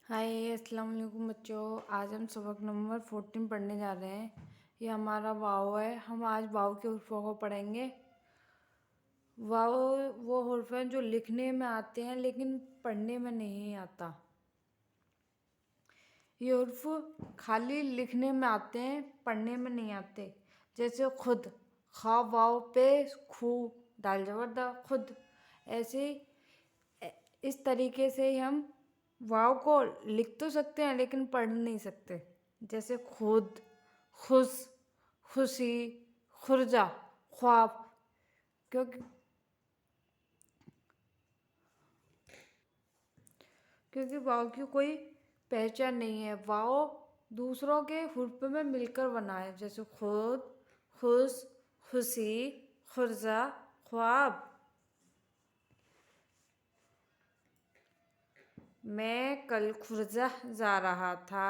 हाय अस्सलाम वालेकुम बच्चों। आज हम सबक नंबर 14 पढ़ने जा रहे हैं। ये हमारा वाव है। हम आज वाव के हुर्फों को पढ़ेंगे। वाव वो हुर्फ हैं जो लिखने में आते हैं लेकिन पढ़ने में नहीं आता। ये हुर्फ खाली लिखने में आते हैं, पढ़ने में नहीं आते। जैसे खुद, खा वाव पे खू, दाल जबर दा, खुद। ऐसे इस तरीके से ही हम वाव को लिख तो सकते हैं लेकिन पढ़ नहीं सकते। जैसे खुद, खुश, खुशी, खुर्जा, ख्वाब। क्योंकि क्योंकि वाव की कोई पहचान नहीं है। वाव दूसरों के हुर्फ में मिलकर बना है। जैसे खुद, खुश, खुशी, खुर्जा, ख्वाब। मैं कल खुर्जा जा रहा था।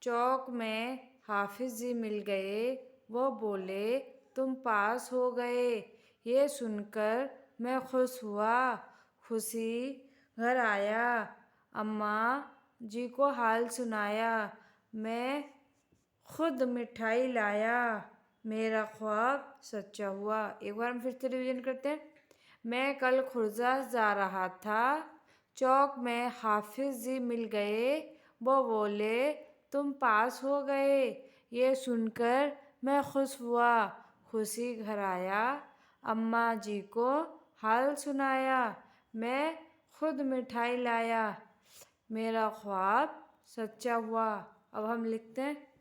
चौक में हाफिज जी मिल गए। वो बोले तुम पास हो गए। ये सुनकर मैं खुश हुआ। खुशी घर आया, अम्मा जी को हाल सुनाया। मैं खुद मिठाई लाया, मेरा ख्वाब सच्चा हुआ। एक बार हम फिर से रिवीजन करते हैं। मैं कल खुर्जा जा रहा था। चौक में हाफिज जी मिल गए। वो बोले तुम पास हो गए। ये सुनकर मैं खुश हुआ। खुशी घर आया, अम्मा जी को हाल सुनाया। मैं खुद मिठाई लाया, मेरा ख्वाब सच्चा हुआ। अब हम लिखते हैं।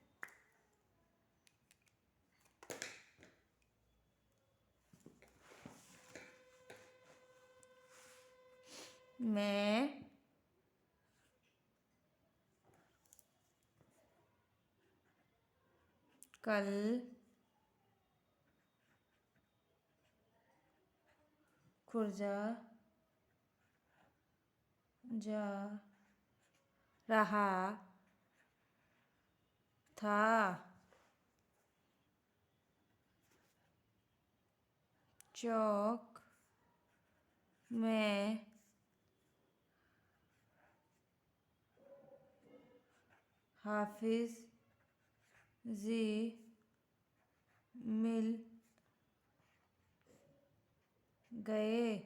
मैं कल खुर्जा जा रहा था। चौक में हाफिज जी मिल गए।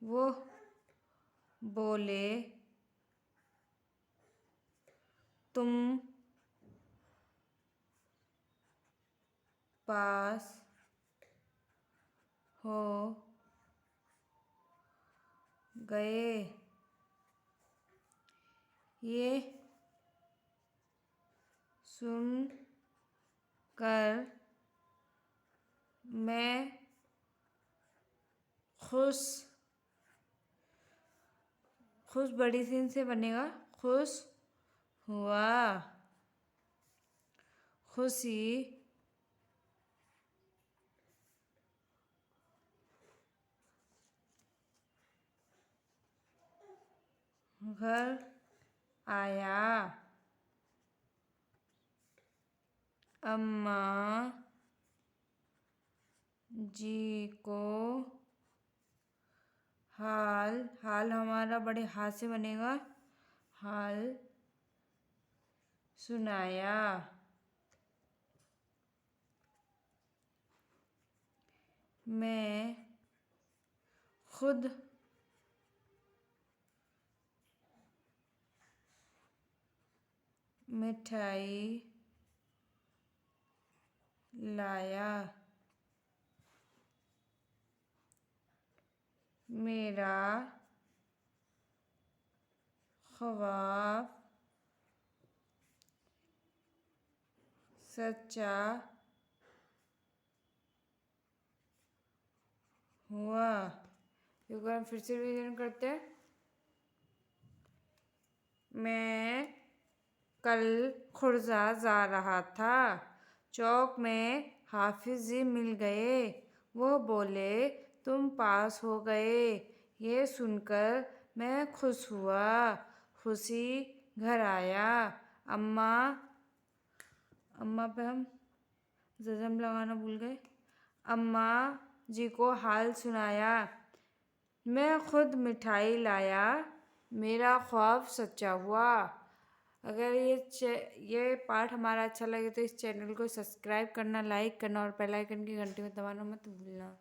वो बोले तुम पास हो गए। ये सुन कर मैं खुश, खुश बड़ी सीन से बनेगा, खुश हुआ। खुशी घर आया, अम्मा जी को हाल, हाल हमारा बड़े हाथ से बनेगा, हाल सुनाया। मैं खुद मिठाई लाया, मेरा ख्वाब सच्चा हुआ। एक बार हम फिर से रिवीजन करते हैं। मैं कल खुर्जा जा रहा था। चौक में हाफिज जी मिल गए। वो बोले तुम पास हो गए। ये सुनकर मैं खुश हुआ। खुशी घर आया, अम्मा, अम्मा पे हम जज़म लगाना भूल गए। अम्मा जी को हाल सुनाया। मैं खुद मिठाई लाया, मेरा ख्वाब सच्चा हुआ। अगर ये पाठ हमारा अच्छा लगे तो इस चैनल को सब्सक्राइब करना, लाइक करना और बेल आइकन की घंटी में दबाना मत भूलना।